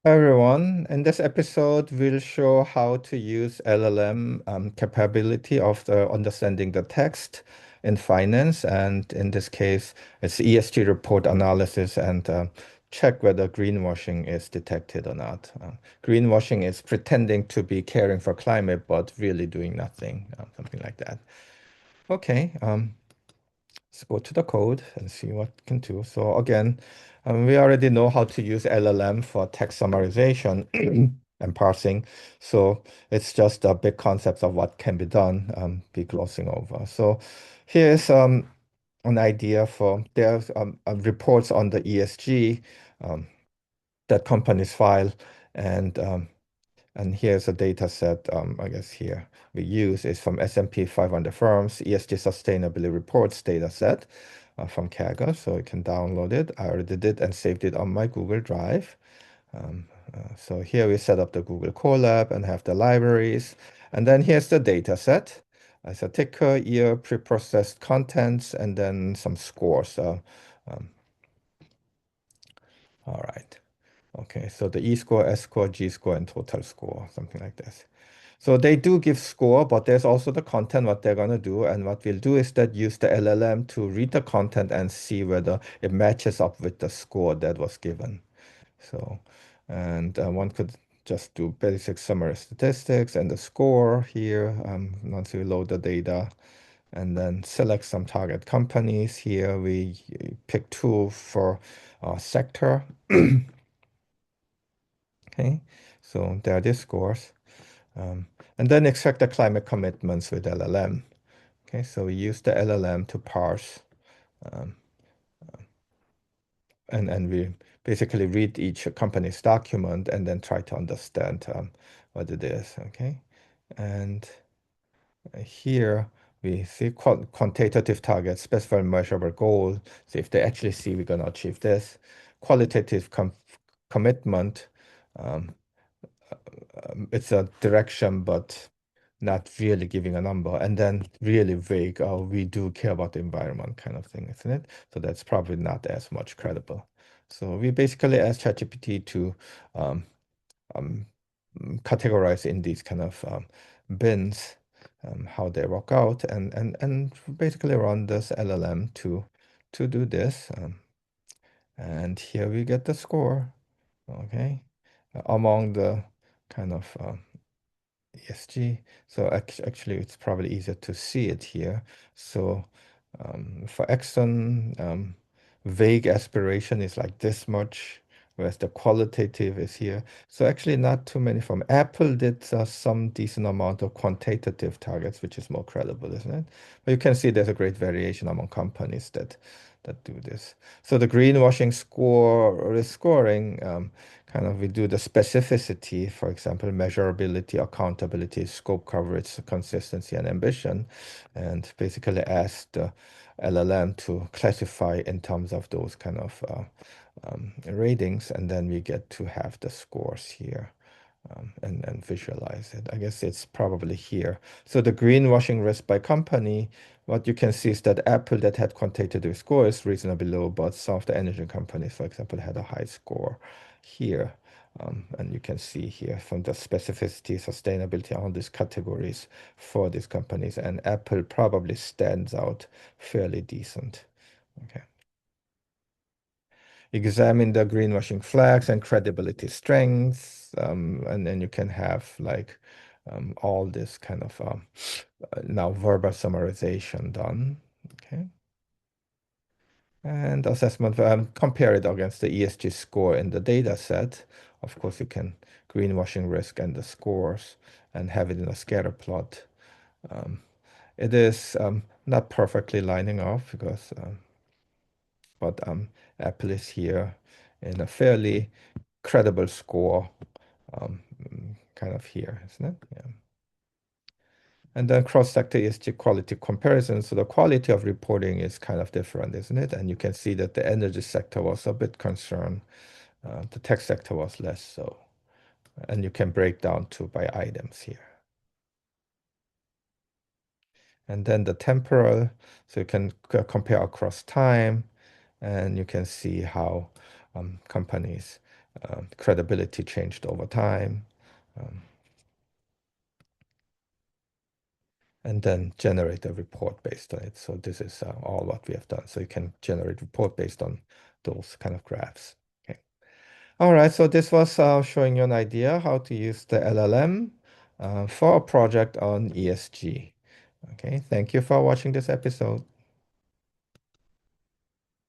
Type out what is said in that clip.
everyone. In this episode, we'll show how to use LLM capability of the understanding the text in finance, and in this case, it's ESG report analysis and check whether greenwashing is detected or not. Greenwashing is pretending to be caring for climate, but really doing nothing, something like that. Okay, let's go to the code and see what it can do. So again, we already know how to use LLM for text summarization and parsing. So it's just a big concept of what can be done, be glossing over. So here's an idea for there's reports on the ESG um, that companies file, and and here's a data set, I guess here we use is from S&P 500 firms, ESG sustainability reports data set from Kaggle. So you can download it. I already did and saved it on my Google Drive. So here we set up the Google Colab and have the libraries. And then here's the data set. It's a ticker, year, preprocessed contents, and then some scores. So, all right. Okay, so the E score, S score, G score, and total score, something like this. So they do give score, but there's also the content, what they're going to do. And what we'll do is that use the LLM to read the content and see whether it matches up with the score that was given. So, and one could just do basic summary statistics and the score here once we load the data, and then select some target companies. Here we pick two for sector. Okay, so there are the scores. And then extract the climate commitments with LLM. Okay, so we use the LLM to parse um, and we basically read each company's document and then try to understand what it is. Okay, and here we see quantitative targets, specify measurable goal. So if they actually see we're going to achieve this, qualitative commitment. Um, it's a direction, but not really giving a number, and then really vague, oh, we do care about the environment kind of thing, isn't it? So that's probably not as much credible. So we basically ask ChatGPT to um, um, categorize in these kind of bins how they work out, and basically run this LLM to do this. And here we get the score, okay, among the kind of ESG. So actually, it's probably easier to see it here. So for Exxon, vague aspiration is like this much, whereas the qualitative is here. So actually, not too many from Apple did some decent amount of quantitative targets, which is more credible, isn't it? But you can see there's a great variation among companies that do this. So the greenwashing score or the scoring, kind of we do the specificity, for example, measurability, accountability, scope coverage, consistency, and ambition, and basically ask the LLM to classify in terms of those kind of ratings, and then we get to have the scores here. And visualize it. I guess it's probably here. So the greenwashing risk by company, what you can see is that Apple that had quantitative score is reasonably low, but some of the energy companies, for example, had a high score here. And you can see here from the specificity, sustainability, all these categories for these companies. And Apple probably stands out fairly decent. Okay. Examine the greenwashing flags and credibility strengths, and then you can have like all this kind of now verbal summarization done. Okay. And assessment, compare it against the ESG score in the data set. Of course, you can greenwashing risk and the scores and have it in a scatter plot. It is not perfectly lining up because but Apple is here in a fairly credible score, um, kind of here, isn't it? Yeah. And then cross-sector ESG quality comparison. So the quality of reporting is kind of different, isn't it? And you can see that the energy sector was a bit concerned. The tech sector was less so. And you can break down to by items here. And then the temporal, so you can compare across time, and you can see how companies credibility changed over time, um, and then generate a report based on it. So this is all what we have done. So you can generate report based on those kind of graphs. Okay. All right. So this was showing you an idea how to use the LLM for a project on ESG. Okay. Thank you for watching this episode.